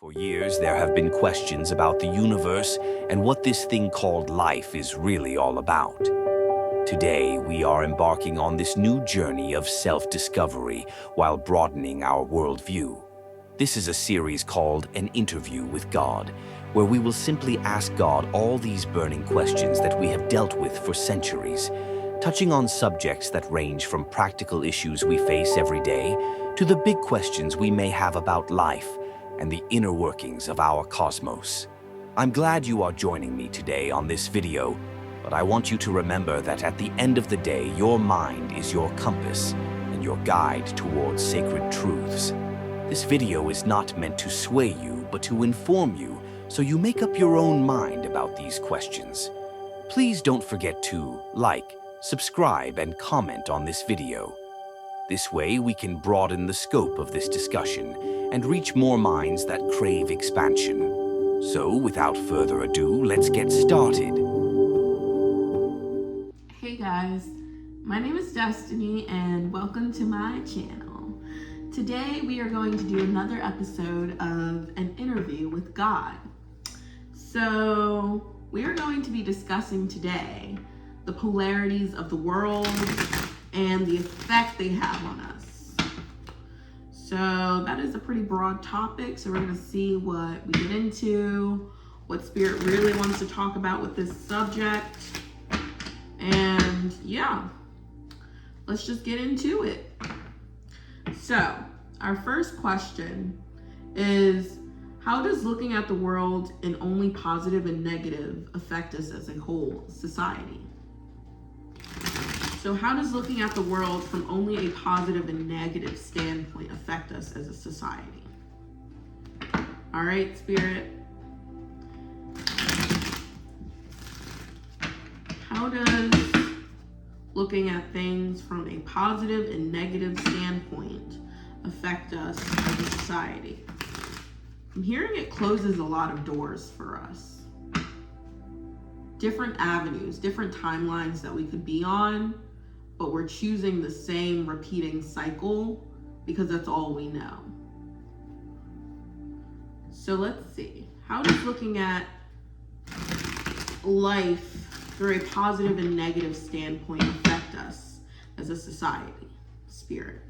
For years, there have been questions about the universe and what this thing called life is really all about. Today, we are embarking on this new journey of self-discovery while broadening our worldview. This is a series called An Interview with God, where we will simply ask God all these burning questions that we have dealt with for centuries, touching on subjects that range from practical issues we face every day to the big questions we may have about life and the inner workings of our cosmos. I'm glad you are joining me today on this video, but I want you to remember that at the end of the day, your mind is your compass and your guide towards sacred truths. This video is not meant to sway you, but to inform you, so you make up your own mind about these questions. Please don't forget to like, subscribe, and comment on this video. This way, we can broaden the scope of this discussion and reach more minds that crave expansion. So, without further ado, let's get started. Hey guys, my name is Destiny and welcome to my channel. Today we are going to do another episode of An Interview with God. So we are going to be discussing today the polarities of the world and the effect they have on us. So that is a pretty broad topic. So we're going to see what we get into, what Spirit really wants to talk about with this subject. And yeah, let's just get into it. So our first question is, how does looking at the world in only positive and negative affect us as a whole society? So how does looking at the world from only a positive and negative standpoint affect us as a society? All right, Spirit. How does looking at things from a positive and negative standpoint affect us as a society? I'm hearing it closes a lot of doors for us. Different avenues, different timelines that we could be on, but we're choosing the same repeating cycle because that's all we know. So let's see. How does looking at life through a positive and negative standpoint affect us as a society? Spirit,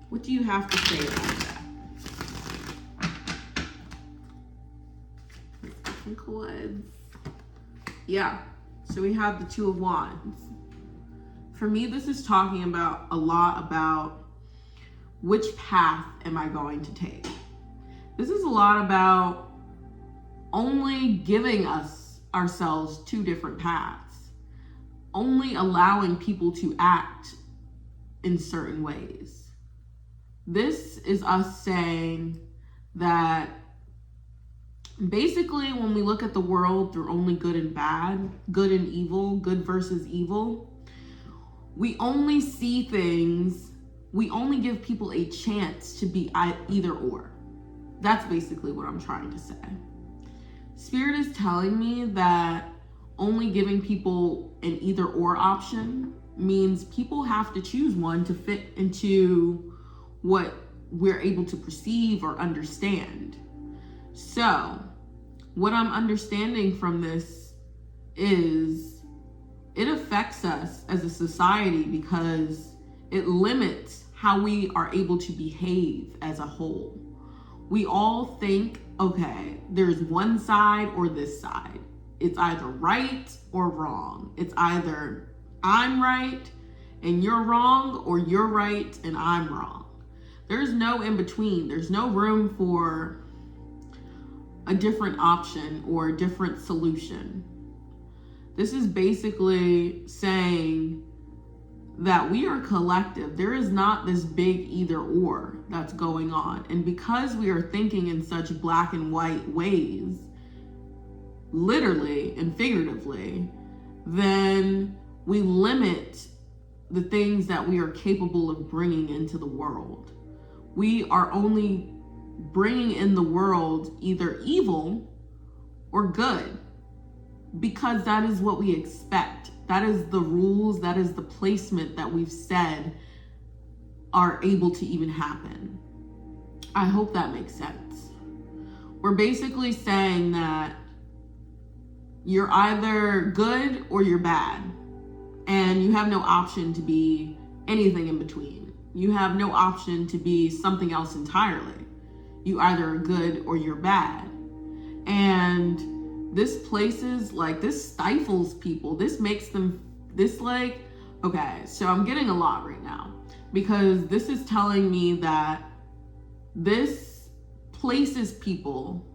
what do you have to say about that? Chords. Yeah, so we have the Two of Wands. For me, this is talking about a lot about which path am I going to take. This is a lot about only giving ourselves two different paths, only allowing people to act in certain ways. This is us saying that basically when we look at the world through only good and bad, good and evil, good versus evil, we only see things, we only give people a chance to be either or. That's basically what I'm trying to say. Spirit is telling me that only giving people an either or option means people have to choose one to fit into what we're able to perceive or understand. So what I'm understanding from this is it affects us as a society because it limits how we are able to behave as a whole. We all think, okay, there's one side or this side. It's either right or wrong. It's either I'm right and you're wrong, or you're right and I'm wrong. There's no in between. There's no room for a different option or a different solution. This is basically saying that we are collective. There is not this big either or that's going on. And because we are thinking in such black and white ways, literally and figuratively, then we limit the things that we are capable of bringing into the world. We are only bringing in the world either evil or good, because that is what we expect. That is the rules, that is the placement that we've said are able to even happen. I hope that makes sense. we're basically saying that you're either good or you're bad, and you have no option to be anything in between. You have no option to be something else entirely. You either are good or you're bad. And this stifles people. This makes them, okay, so I'm getting a lot right now, because this is telling me that this places people,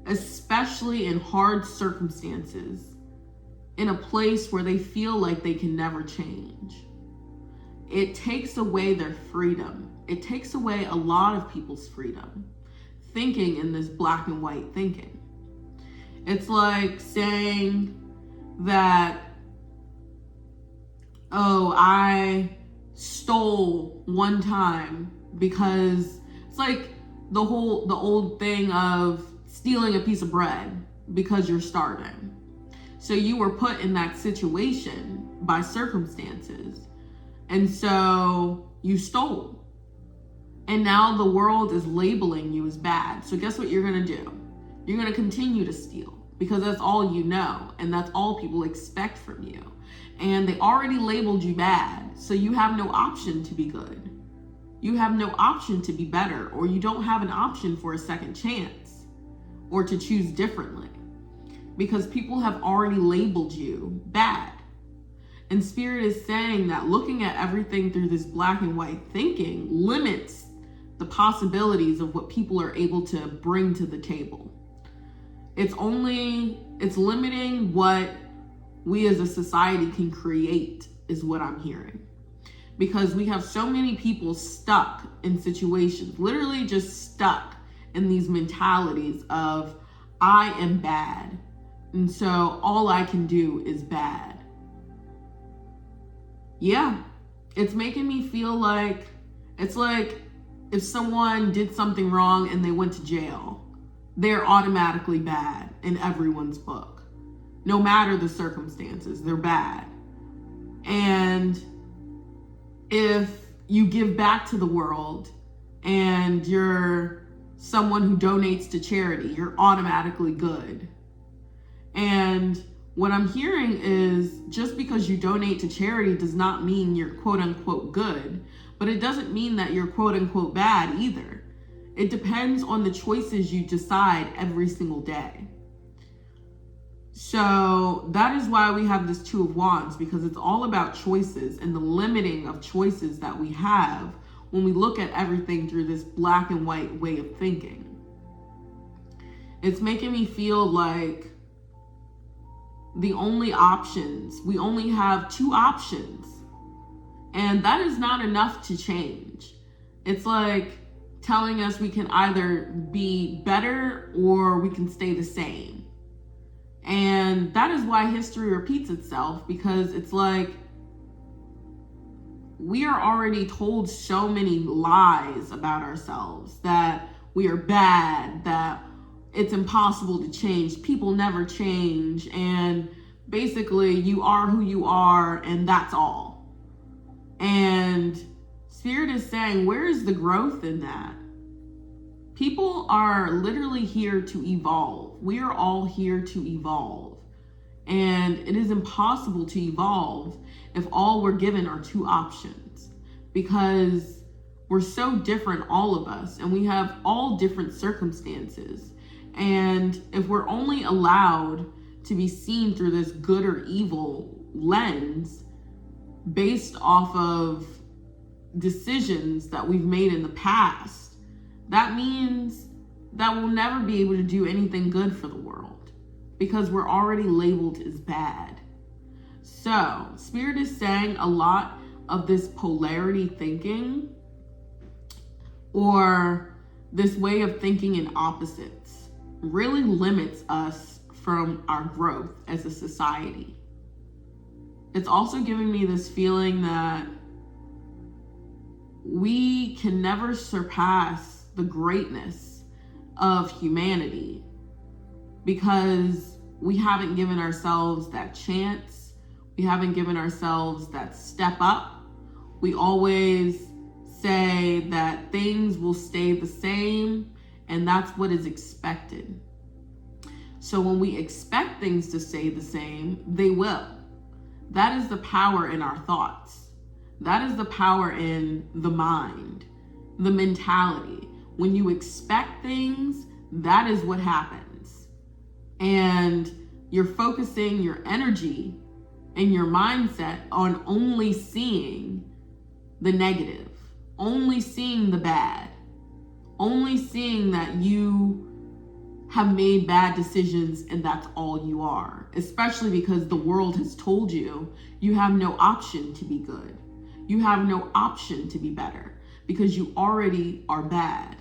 especially in hard circumstances, in a place where they feel like they can never change. It takes away their freedom. It takes away a lot of people's freedom, thinking in this black and white thinking. It's like saying that, oh, I stole one time, because it's like the old thing of stealing a piece of bread because you're starving. So you were put in that situation by circumstances, and so you stole. And now the world is labeling you as bad. So guess what you're gonna do? You're gonna continue to steal, because that's all you know, and that's all people expect from you. And they already labeled you bad, so you have no option to be good. You have no option to be better, or you don't have an option for a second chance, or to choose differently, because people have already labeled you bad. And Spirit is saying that looking at everything through this black and white thinking limits the possibilities of what people are able to bring to the table. It's limiting what we as a society can create, is what I'm hearing. Because we have so many people stuck in situations, literally just stuck in these mentalities of, I am bad, and so all I can do is bad. Yeah, it's making me feel like, it's like if someone did something wrong and they went to jail, they're automatically bad in everyone's book. No matter the circumstances, they're bad. And if you give back to the world and you're someone who donates to charity, you're automatically good. And what I'm hearing is, just because you donate to charity does not mean you're quote unquote good, but it doesn't mean that you're quote unquote bad either. It depends on the choices you decide every single day. So that is why we have this Two of Wands, because it's all about choices and the limiting of choices that we have when we look at everything through this black and white way of thinking. It's making me feel like the only options, we only have two options, and that is not enough to change. It's like telling us we can either be better or we can stay the same. And that is why history repeats itself, because it's like we are already told so many lies about ourselves, that we are bad, that it's impossible to change, people never change, and basically you are who you are and that's all. And Spirit is saying, where is the growth in that? People are literally here to evolve. We are all here to evolve. And it is impossible to evolve if all we're given are two options, because we're so different, all of us, and we have all different circumstances. And if we're only allowed to be seen through this good or evil lens based off of decisions that we've made in the past, that means that we'll never be able to do anything good for the world, because we're already labeled as bad. So Spirit is saying a lot of this polarity thinking, or this way of thinking in opposites, really limits us from our growth as a society. It's also giving me this feeling that we can never surpass the greatness of humanity, because we haven't given ourselves that chance. We haven't given ourselves that step up. We always say that things will stay the same and that's what is expected. So when we expect things to stay the same, they will. That is the power in our thoughts. That is the power in the mind, the mentality. When you expect things, that is what happens. And you're focusing your energy and your mindset on only seeing the negative, only seeing the bad, only seeing that you have made bad decisions and that's all you are. Especially because the world has told you you have no option to be good. You have no option to be better because you already are bad.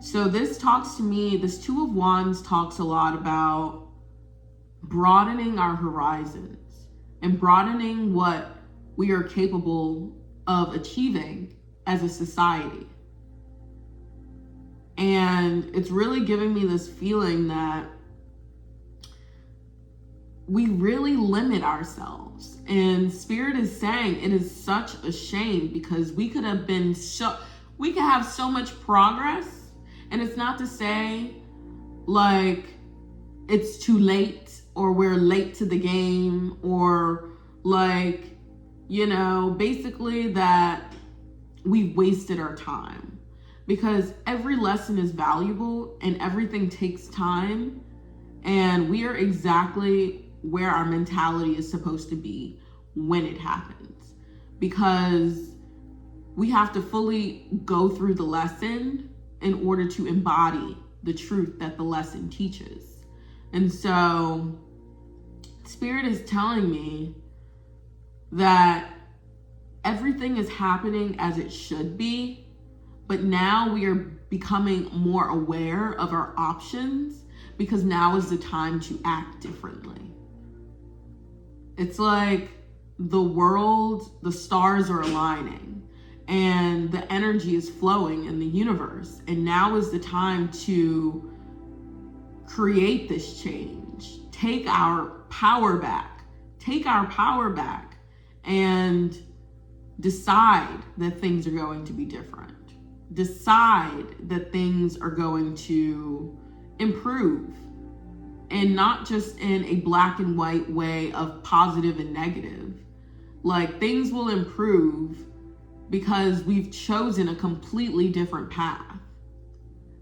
So this talks to me, this Two of Wands talks a lot about broadening our horizons and broadening what we are capable of achieving as a society. And it's really giving me this feeling that we really limit ourselves. And Spirit is saying it is such a shame because we could have so much progress. And it's not to say like it's too late or we're late to the game or like, you know, basically that we've wasted our time, because every lesson is valuable and everything takes time, and we are exactly where our mentality is supposed to be when it happens, because we have to fully go through the lesson in order to embody the truth that the lesson teaches. And so Spirit is telling me that everything is happening as it should be, but now we are becoming more aware of our options because now is the time to act differently. It's like the world, the stars are aligning and the energy is flowing in the universe. And now is the time to create this change. Take our power back. Take our power back and decide that things are going to be different. Decide that things are going to improve. And not just in a black and white way of positive and negative. Like, things will improve because we've chosen a completely different path.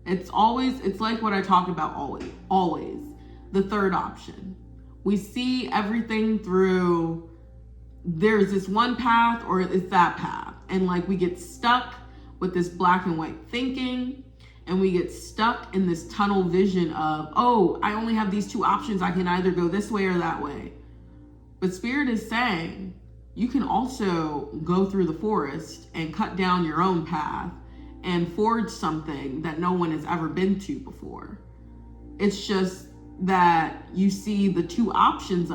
It's like what I talk about always, the third option. We see everything through, there's this one path or it's that path. And like we get stuck with this black and white thinking, and we get stuck in this tunnel vision of, oh, I only have these two options. I can either go this way or that way. But Spirit is saying, you can also go through the forest and cut down your own path and forge something that no one has ever been to before. It's just that you see the two options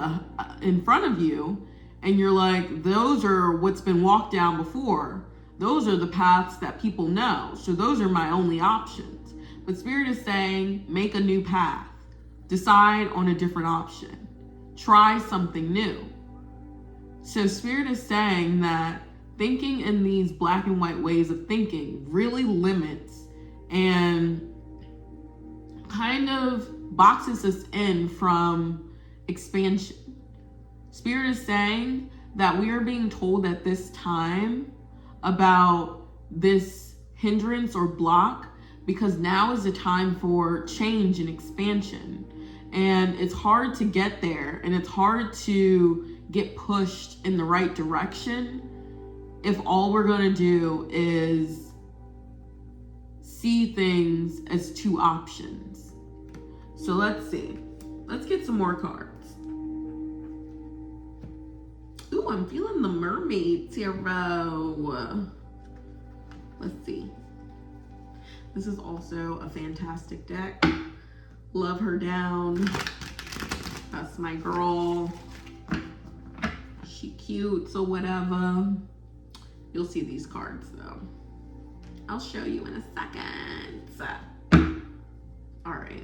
in front of you and you're like, those are what's been walked down before. Those are the paths that people know. So those are my only options. But Spirit is saying, make a new path. Decide on a different option. Try something new. So Spirit is saying that thinking in these black and white ways of thinking really limits and kind of boxes us in from expansion. Spirit is saying that we are being told at this time about this hindrance or block because now is the time for change and expansion. And it's hard to get there, and it's hard to get pushed in the right direction if all we're going to do is see things as two options. So let's see. Let's get some more cards. Ooh, I'm feeling the Mermaid Tarot. Let's see. This is also a fantastic deck. Love her down. That's my girl. She cute, so whatever. You'll see these cards though. I'll show you in a second. All right.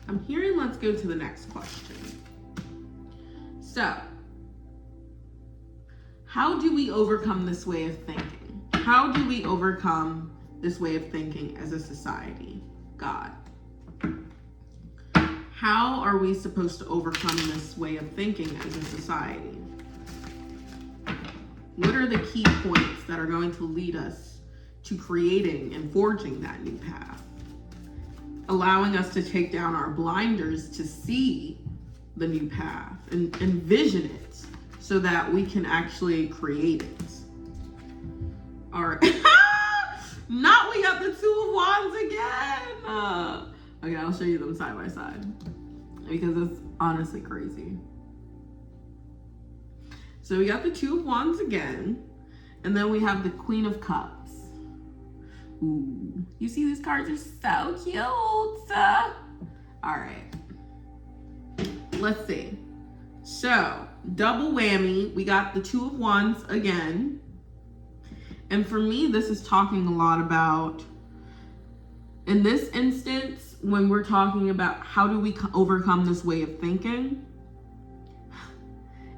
I'm hearing let's go to the next question. So, how do we overcome this way of thinking? How do we overcome this way of thinking as a society? God. How are we supposed to overcome this way of thinking as a society? What are the key points that are going to lead us to creating and forging that new path? Allowing us to take down our blinders to see the new path and envision it so that we can actually create it. All right. We got the Two of Wands again. Okay, I'll show you them side by side because it's honestly crazy. So we got the Two of Wands again, and then we have the Queen of Cups. Ooh, you see these cards are so cute. All right, let's see. So double whammy, we got the Two of Wands again. And for me, this is talking a lot about, in this instance, when we're talking about how do we overcome this way of thinking,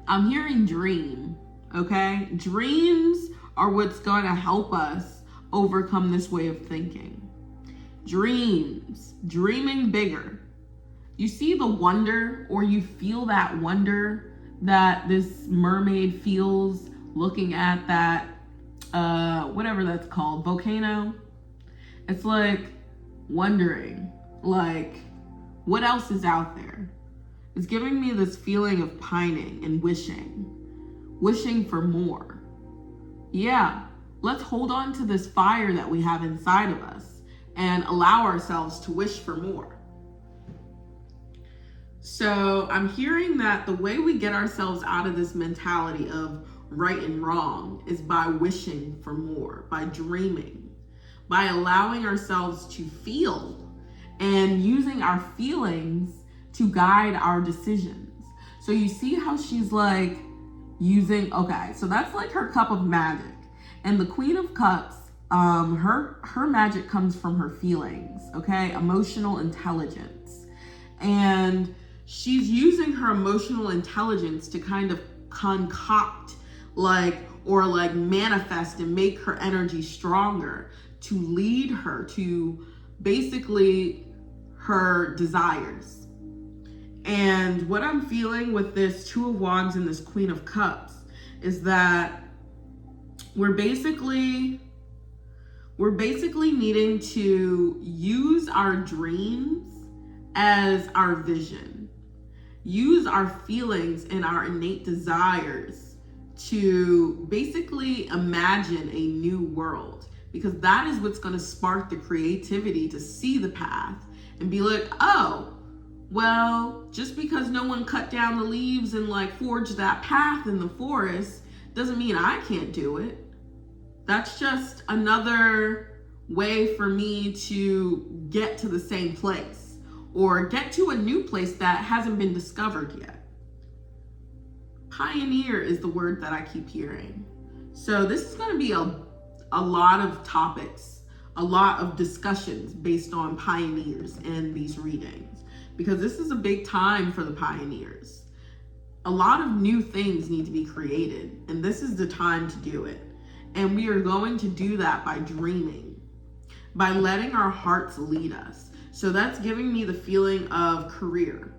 I'm hearing dream, okay? Dreams are what's going to help us overcome this way of thinking. Dreams, dreaming bigger. You see the wonder, or you feel that wonder that this mermaid feels looking at that, whatever that's called, volcano. It's like wondering, like, what else is out there? It's giving me this feeling of pining and wishing for more. Yeah, let's hold on to this fire that we have inside of us and allow ourselves to wish for more. So I'm hearing that the way we get ourselves out of this mentality of right and wrong is by wishing for more, by dreaming, by allowing ourselves to feel and using our feelings to guide our decisions. So you see how she's like using, okay, so that's like her cup of magic. And the Queen of Cups, her magic comes from her feelings, okay? Emotional intelligence. And she's using her emotional intelligence to kind of concoct or manifest and make her energy stronger to lead her to basically her desires. And what I'm feeling with this Two of Wands and this Queen of Cups is that we're basically needing to use our dreams as our vision. Use our feelings and our innate desires to basically imagine a new world, because that is what's going to spark the creativity to see the path and be like, oh, well, just because no one cut down the leaves and forged that path in the forest doesn't mean I can't do it. That's just another way for me to get to the same place or get to a new place that hasn't been discovered yet. Pioneer is the word that I keep hearing. So this is going to be a lot of topics, a lot of discussions based on pioneers in these readings, because this is a big time for the pioneers. A lot of new things need to be created, and this is the time to do it. And we are going to do that by dreaming, by letting our hearts lead us. So that's giving me the feeling of career.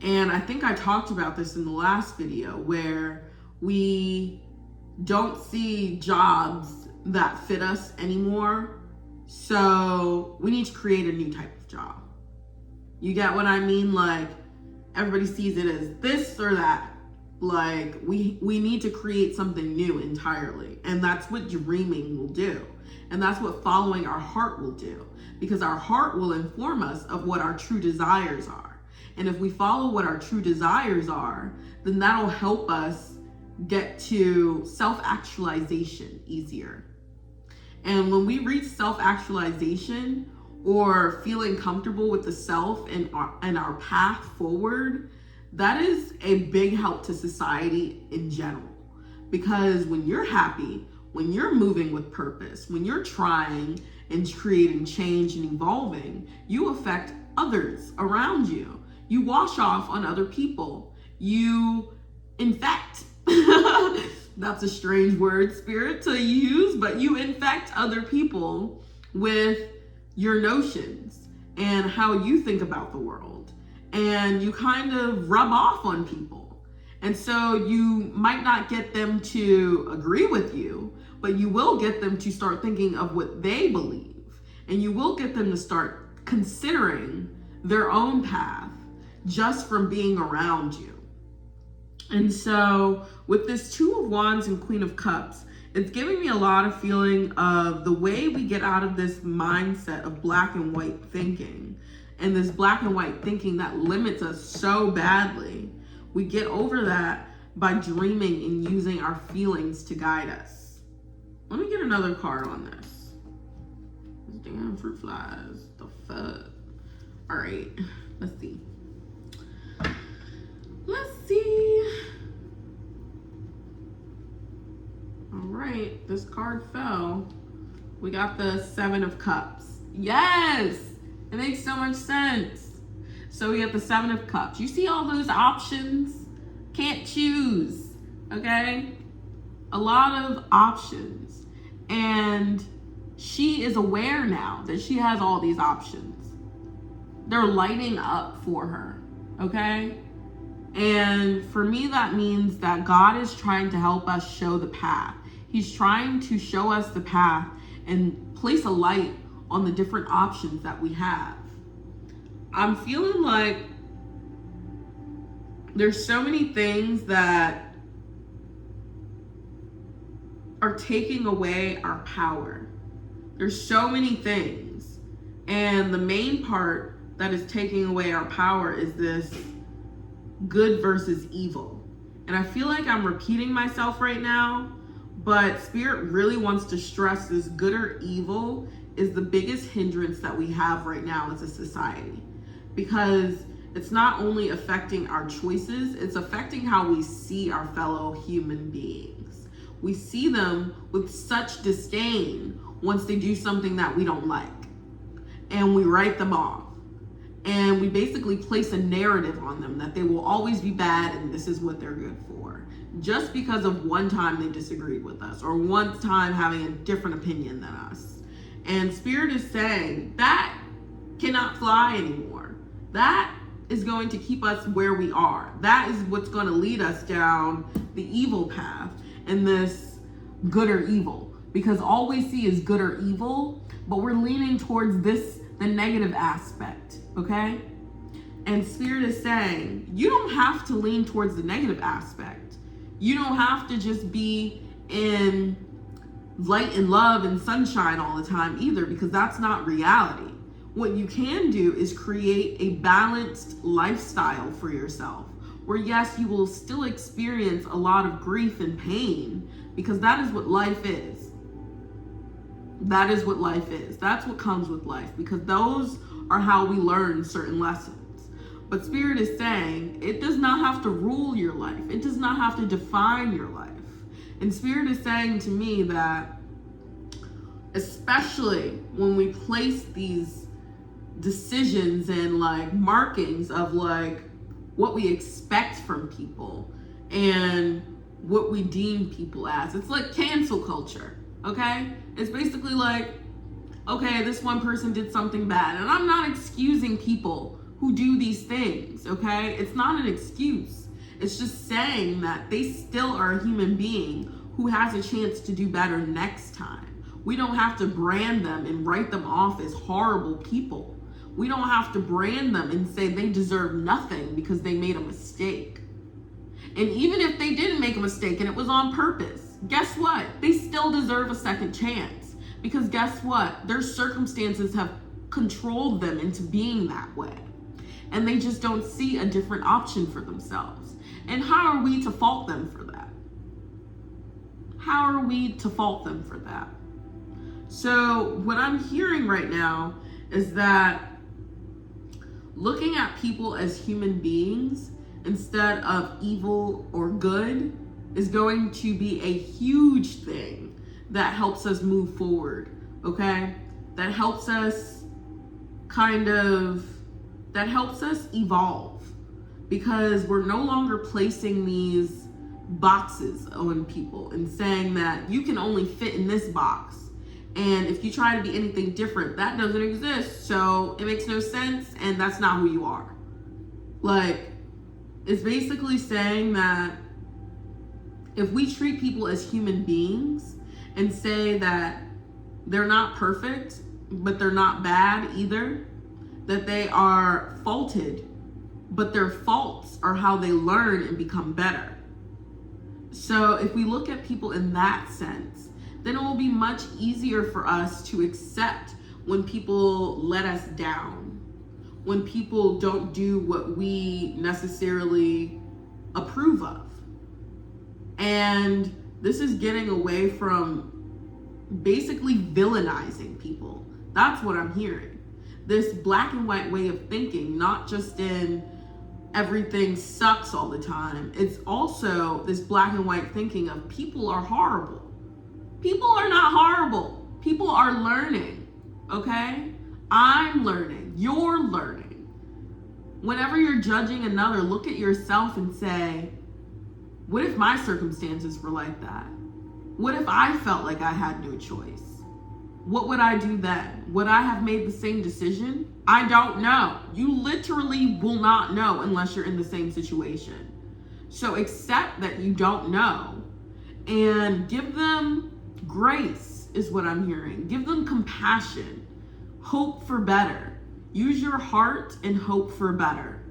And I think I talked about this in the last video, where we don't see jobs that fit us anymore. So we need to create a new type of job. You get what I mean? Everybody sees it as this or that. We need to create something new entirely. And that's what dreaming will do. And that's what following our heart will do. Because our heart will inform us of what our true desires are. And if we follow what our true desires are, then that'll help us get to self-actualization easier. And when we reach self-actualization, or feeling comfortable with the self and our path forward, that is a big help to society in general. Because when you're happy, when you're moving with purpose, when you're trying and creating change and evolving, you affect others around you. You wash off on other people. You infect That's a strange word, Spirit, to use, but you infect other people with your notions and how you think about the world. And you kind of rub off on people. And so you might not get them to agree with you, but you will get them to start thinking of what they believe. And you will get them to start considering their own path just from being around you. And so with this Two of Wands and Queen of Cups, it's giving me a lot of feeling of the way we get out of this mindset of black and white thinking, and this black and white thinking that limits us so badly. We get over that by dreaming and using our feelings to guide us. Let me get another card on this. This damn fruit flies. The fuck? All right, let's see. Let's see. All right, this card fell. We got the Seven of Cups. Yes, it makes so much sense. So we got the Seven of Cups. You see all those options? Can't choose, okay? A lot of options. And she is aware now that she has all these options. They're lighting up for her, okay? And for me, that means that God is trying to help us show the path. He's trying to show us the path and place a light on the different options that we have. I'm feeling like there's so many things that are taking away our power. There's so many things. And the main part that is taking away our power is this good versus evil. And I feel like I'm repeating myself right now, but Spirit really wants to stress this good or evil is the biggest hindrance that we have right now as a society, because it's not only affecting our choices, it's affecting how we see our fellow human beings. We see them with such disdain once they do something that we don't like, and we write them off. And we basically place a narrative on them that they will always be bad and this is what they're good for, just because of one time they disagreed with us or one time having a different opinion than us. And Spirit is saying that cannot fly anymore. That is going to keep us where we are. That is what's going to lead us down the evil path and this good or evil, because all we see is good or evil, but we're leaning towards this, the negative aspect, okay? And Spirit is saying, you don't have to lean towards the negative aspect. You don't have to just be in light and love and sunshine all the time either, because that's not reality. What you can do is create a balanced lifestyle for yourself, where yes, you will still experience a lot of grief and pain, because that is what life is. That is what life is. That's what comes with life, because those are how we learn certain lessons. But Spirit is saying it does not have to rule your life. It does not have to define your life. And Spirit is saying to me that, especially when we place these decisions and like markings of like what we expect from people and what we deem people as, it's like cancel culture. Okay? It's basically like, okay, this one person did something bad. And I'm not excusing people who do these things, okay? It's not an excuse. It's just saying that they still are a human being who has a chance to do better next time. We don't have to brand them and write them off as horrible people. We don't have to brand them and say they deserve nothing because they made a mistake. And even if they didn't make a mistake and it was on purpose, guess what? They still deserve a second chance, because guess what? Their circumstances have controlled them into being that way. And they just don't see a different option for themselves. And how are we to fault them for that? How are we to fault them for that? So what I'm hearing right now is that looking at people as human beings instead of evil or good is going to be a huge thing that helps us move forward, okay? That helps us evolve, because we're no longer placing these boxes on people and saying that you can only fit in this box. And if you try to be anything different, that doesn't exist. So it makes no sense, and that's not who you are. Like, it's basically saying that if we treat people as human beings and say that they're not perfect, but they're not bad either, that they are faulted, but their faults are how they learn and become better. So if we look at people in that sense, then it will be much easier for us to accept when people let us down, when people don't do what we necessarily approve of. And this is getting away from basically villainizing people. That's what I'm hearing. This black and white way of thinking, not just in everything sucks all the time. It's also this black and white thinking of people are horrible. People are not horrible. People are learning, okay? I'm learning. You're learning. Whenever you're judging another, look at yourself and say, what if my circumstances were like that? What if I felt like I had no choice? What would I do then? Would I have made the same decision? I don't know. You literally will not know unless you're in the same situation. So accept that you don't know and give them grace is what I'm hearing. Give them compassion, hope for better. Use your heart and hope for better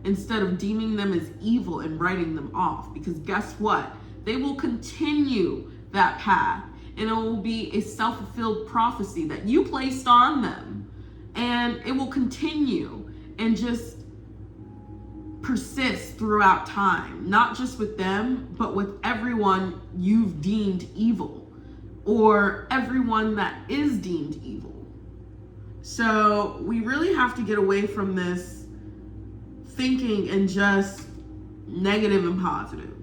instead of deeming them as evil and writing them off. Because guess what? They will continue that path, and it will be a self-fulfilled prophecy that you placed on them, and it will continue and just persist throughout time, not just with them, but with everyone you've deemed evil or everyone that is deemed evil. So we really have to get away from this thinking and just negative and positive,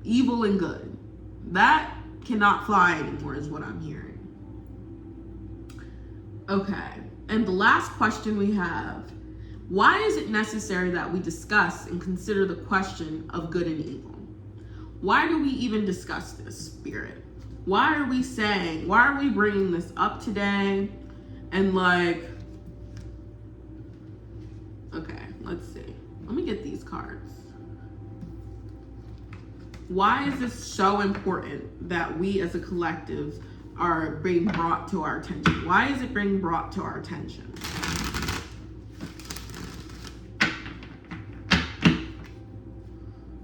evil and good. That cannot fly anymore is what I'm hearing. Okay, and the last question we have: why is it necessary that we discuss and consider the question of good and evil? Why do we even discuss this, Spirit? Why are we bringing this up today? And like, okay, let's see. Let me get these cards. Why is this so important that we as a collective are being brought to our attention? Why is it being brought to our attention?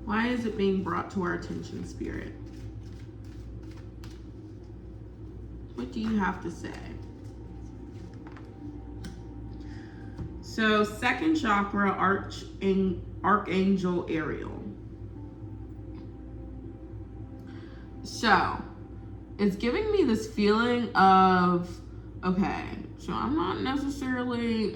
Why is it being brought to our attention, Spirit? What do you have to say? So, second chakra, Archangel Ariel. So, it's giving me this feeling of, okay, so I'm not necessarily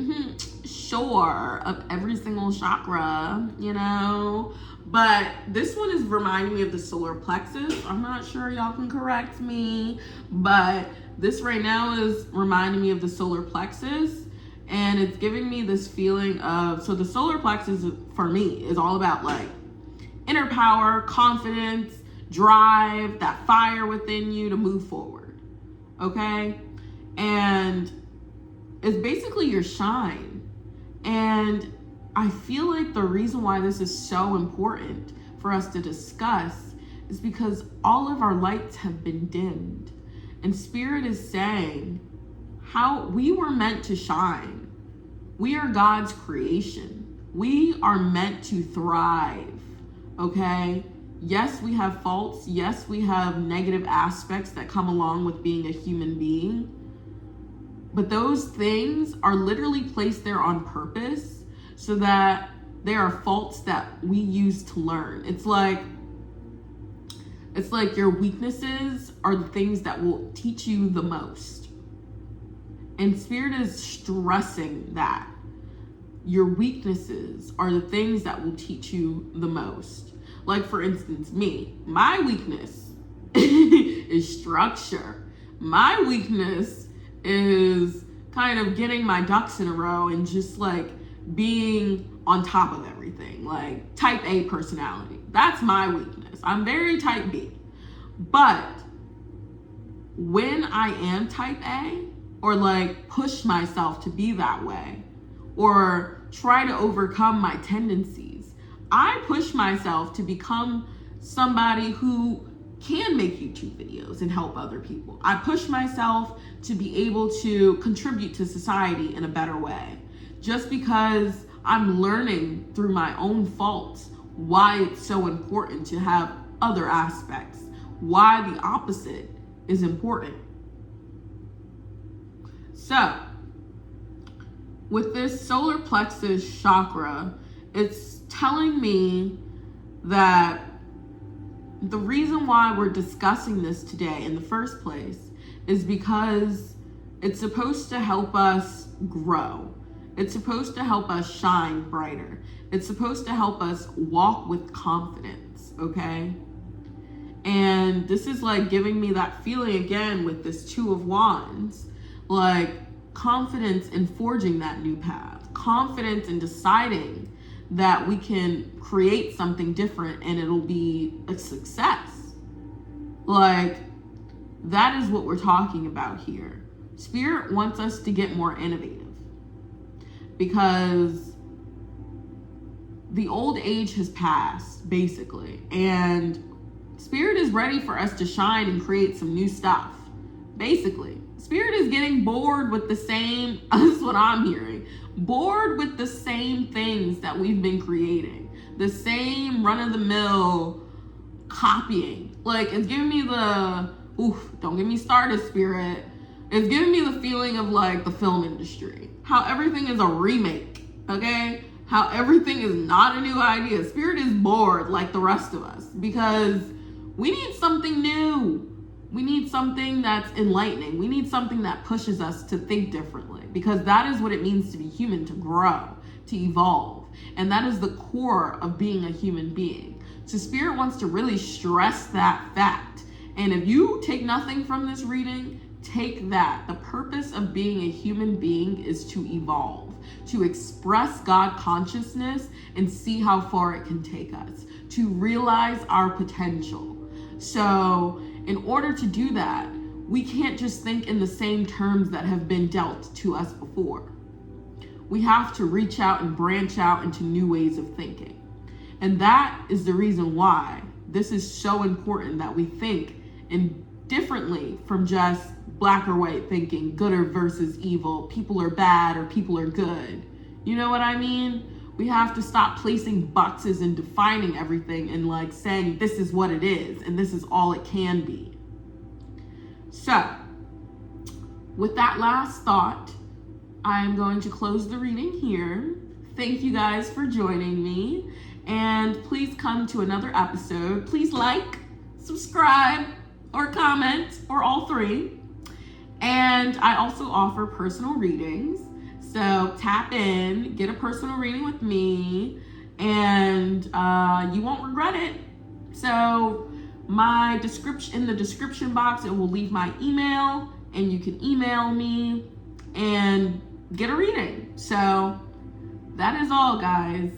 sure of every single chakra, you know, but this one is reminding me of the solar plexus. I'm not sure, y'all can correct me, but this right now is reminding me of the solar plexus, and it's giving me this feeling of, so the solar plexus for me is all about like inner power, confidence, drive, that fire within you to move forward, okay? And it's basically your shine. And I feel like the reason why this is so important for us to discuss is because all of our lights have been dimmed. And Spirit is saying how we were meant to shine. We are God's creation. We are meant to thrive, okay? Yes, we have faults. Yes, we have negative aspects that come along with being a human being. But those things are literally placed there on purpose so that they are faults that we use to learn. It's like your weaknesses are the things that will teach you the most. And Spirit is stressing that. Your weaknesses are the things that will teach you the most. Like, for instance, me, my weakness is structure. My weakness is kind of getting my ducks in a row and just like being on top of everything, like type A personality. That's my weakness. I'm very type B. But when I am type A, or like push myself to be that way, or try to overcome my tendencies, I push myself to become somebody who can make YouTube videos and help other people. I push myself to be able to contribute to society in a better way, just because I'm learning through my own faults why it's so important to have other aspects, why the opposite is important. So, with this solar plexus chakra, it's telling me that the reason why we're discussing this today in the first place is because it's supposed to help us grow. It's supposed to help us shine brighter. It's supposed to help us walk with confidence, okay? And this is like giving me that feeling again with this Two of Wands, like confidence in forging that new path, confidence in deciding that we can create something different and it'll be a success. Like, that is what we're talking about here. Spirit wants us to get more innovative because the old age has passed, basically, and Spirit is ready for us to shine and create some new stuff. Basically, Spirit is getting bored with the same, this is what I'm hearing, bored with the same things that we've been creating, the same run-of-the-mill copying. Like, it's giving me the, don't get me started, Spirit. It's giving me the feeling of like the film industry, how everything is a remake, okay? How everything is not a new idea. Spirit is bored like the rest of us because we need something new. We need something that's enlightening. We need something that pushes us to think differently, because that is what it means to be human, to grow, to evolve. And that is the core of being a human being. So Spirit wants to really stress that fact. And if you take nothing from this reading, take that. The purpose of being a human being is to evolve, to express God consciousness and see how far it can take us, to realize our potential. So in order to do that, we can't just think in the same terms that have been dealt to us before. We have to reach out and branch out into new ways of thinking. And that is the reason why this is so important, that we think in differently from just black or white thinking, good or versus evil, people are bad or people are good. You know what I mean? We have to stop placing boxes and defining everything and like saying this is what it is and this is all it can be. So, with that last thought, I'm going to close the reading here. Thank you guys for joining me, and please come to another episode. Please like, subscribe, or comment, or all three. And I also offer personal readings. So tap in, get a personal reading with me, and you won't regret it. So in the description box, it will leave my email, and you can email me and get a reading. So that is all, guys.